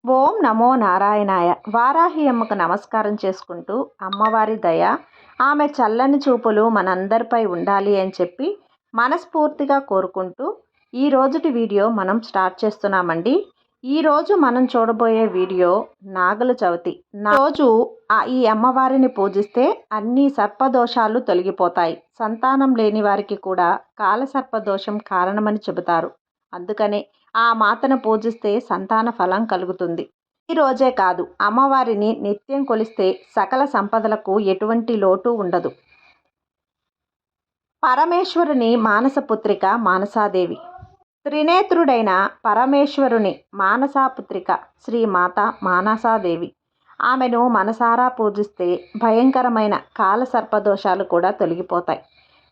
ఓం నమో నారాయణాయ. వారాహి అమ్మకు నమస్కారం చేసుకుంటూ అమ్మవారి దయ, ఆమె చల్లని చూపులు మనందరిపై ఉండాలి అని చెప్పి మనస్ఫూర్తిగా కోరుకుంటూ ఈ రోజుటి వీడియో మనం స్టార్ట్ చేస్తున్నామండి. ఈరోజు మనం చూడబోయే వీడియో నాగుల చవితి రోజు ఈ అమ్మవారిని పూజిస్తే అన్ని సర్పదోషాలు తొలగిపోతాయి. సంతానం లేని వారికి కూడా కాలసర్పదోషం కారణమని చెబుతారు. అందుకనే ఆ మాతను పూజిస్తే సంతాన ఫలం కలుగుతుంది. ఈ రోజే కాదు, అమ్మవారిని నిత్యం కొలిస్తే సకల సంపదలకు ఎటువంటి లోటు ఉండదు. పరమేశ్వరుని మానసపుత్రిక మానసాదేవి. త్రినేత్రుడైన పరమేశ్వరుని మానసాపుత్రిక శ్రీమాత మానసాదేవి. ఆమెను మనసారా పూజిస్తే భయంకరమైన కాలసర్పదోషాలు కూడా తొలగిపోతాయి.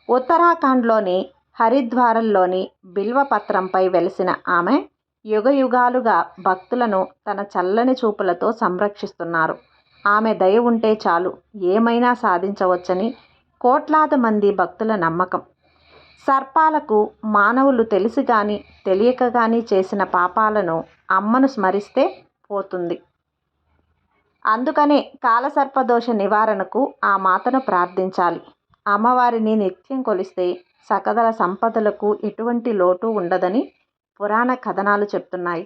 ఉత్తరాఖండ్లోని హరిద్వారంలోని బిల్వపత్రంపై వెలిసిన ఆమె యుగయుగాలుగా భక్తులను తన చల్లని చూపులతో సంరక్షిస్తున్నారు. ఆమె దయ ఉంటే చాలు, ఏమైనా సాధించవచ్చని కోట్లాది మంది భక్తుల నమ్మకం. సర్పాలకు మానవులు తెలిసి కానీ తెలియక కానీ చేసిన పాపాలను అమ్మను స్మరిస్తే పోతుంది. అందుకనే కాలసర్పదోష నివారణకు ఆ మాతను ప్రార్థించాలి. అమ్మవారిని నిత్యం కొలిస్తే సకల సంపదలకు ఎటువంటి లోటు ఉండదని పురాణ కథనాలు చెప్తున్నాయి.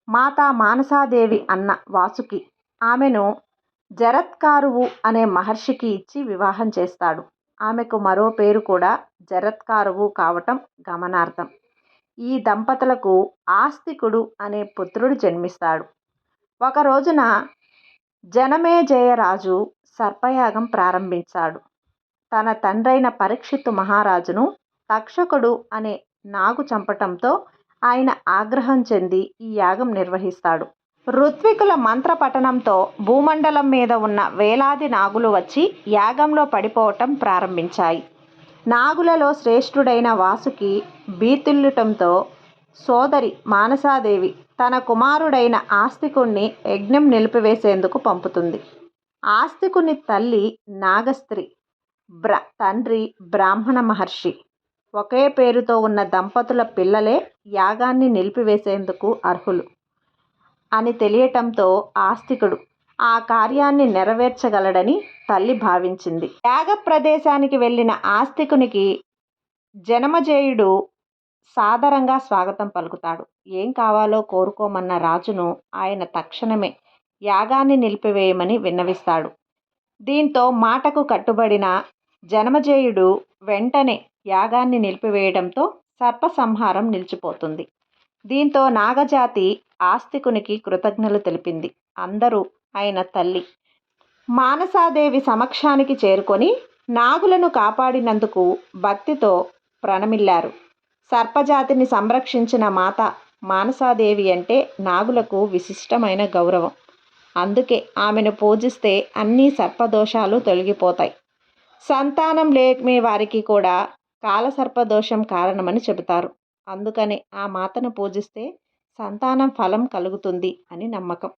మాతా మానసాదేవి అన్న వాసుకి ఆమెను జరత్కారువు అనే మహర్షికి ఇచ్చి వివాహం చేస్తాడు. ఆమెకు మరో పేరు కూడా జరత్కారువు కావటం గమనార్థం. ఈ దంపతులకు ఆస్తికుడు అనే పుత్రుడు జన్మిస్తాడు. ఒక రోజున జనమేజయరాజు సర్పయాగం ప్రారంభించాడు. తన తండ్రైన పరీక్షిత్తు మహారాజును తక్షకుడు అనే నాగు చంపటంతో ఆయన ఆగ్రహం చెంది ఈ యాగం నిర్వహిస్తాడు. ఋత్వికుల మంత్ర పఠనంతో భూమండలం మీద ఉన్న వేలాది నాగులు వచ్చి యాగంలో పడిపోవటం ప్రారంభించాయి. నాగులలో శ్రేష్ఠుడైన వాసుకి బీతిల్లుటంతో సోదరి మానసాదేవి తన కుమారుడైన ఆస్తికుణ్ణి యజ్ఞం నిలిపివేసేందుకు పంపుతుంది. ఆస్తికుని తల్లి నాగస్త్రి, తండ్రి బ్రాహ్మణ మహర్షి. ఒకే పేరుతో ఉన్న దంపతుల పిల్లలే యాగాన్ని నిలిపివేసేందుకు అర్హులు అని తెలియటంతో ఆస్తికుడు ఆ కార్యాన్ని నెరవేర్చగలడని తల్లి భావించింది. యాగ ప్రదేశానికి వెళ్ళిన ఆస్తికునికి జనమజేయుడు సాదరంగా స్వాగతం పలుకుతాడు. ఏం కావాలో కోరుకోమన్న రాజును ఆయన తక్షణమే యాగాన్ని నిలిపివేయమని విన్నవిస్తాడు. దీంతో మాటకు కట్టుబడిన జనమజేయుడు వెంటనే యాగాన్ని నిలిపివేయడంతో సర్ప సంహారం నిలిచిపోతుంది. దీంతో నాగజాతి ఆస్తికునికి కృతజ్ఞతలు తెలిపింది. అందరూ ఆయన తల్లి మానసాదేవి సమక్షానికి చేరుకొని నాగులను కాపాడినందుకు భక్తితో ప్రణమిల్లారు. సర్పజాతిని సంరక్షించిన మాత మానసాదేవి అంటే నాగులకు విశిష్టమైన గౌరవం. అందుకే ఆమెను పూజిస్తే అన్ని సర్పదోషాలు తొలగిపోతాయి. సంతానం లేని వారికి కూడా కాలసర్పదోషం కారణమని చెబుతారు. అందుకనే ఆ మాతను పూజిస్తే సంతానం ఫలం కలుగుతుంది అని నమ్మకం.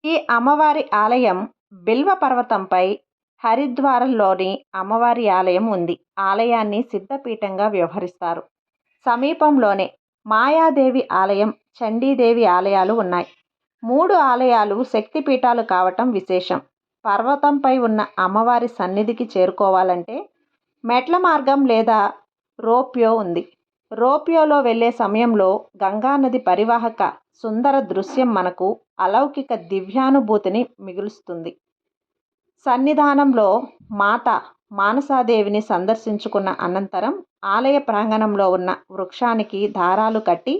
ఈ అమ్మవారి ఆలయం బిల్వ పర్వతంపై హరిద్వారంలోని అమ్మవారి ఆలయం ఉంది. ఆలయాన్ని సిద్ధపీఠంగా వ్యవహరిస్తారు. సమీపంలోనే మాయాదేవి ఆలయం, చండీదేవి ఆలయాలు ఉన్నాయి. 3 ఆలయాలు శక్తిపీఠాలు కావటం విశేషం. పర్వతంపై ఉన్న అమ్మవారి సన్నిధికి చేరుకోవాలంటే మెట్ల మార్గం లేదా రోప్యో ఉంది. రోప్యోలో వెళ్ళే సమయంలో గంగానది పరివాహక సుందర దృశ్యం మనకు అలౌకిక దివ్యానుభూతిని మిగులుస్తుంది. సన్నిధానంలో మాత మానసాదేవిని సందర్శించుకున్న అనంతరం ఆలయ ప్రాంగణంలో ఉన్న వృక్షానికి దారాలు కట్టి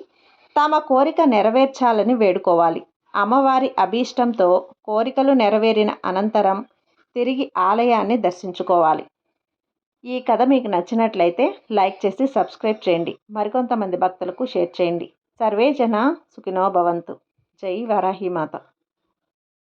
తమ కోరిక నెరవేర్చాలని వేడుకోవాలి. అమ్మవారి అభీష్టంతో కోరికలు నెరవేరిన అనంతరం తిరిగి ఆలయాన్ని దర్శించుకోవాలి. ఈ కథ మీకు నచ్చినట్లయితే లైక్ చేసి సబ్స్క్రైబ్ చేయండి. మరికొంతమంది భక్తులకు షేర్ చేయండి. సర్వే జన సుఖినో భవంతు. జై వారాహి మాత.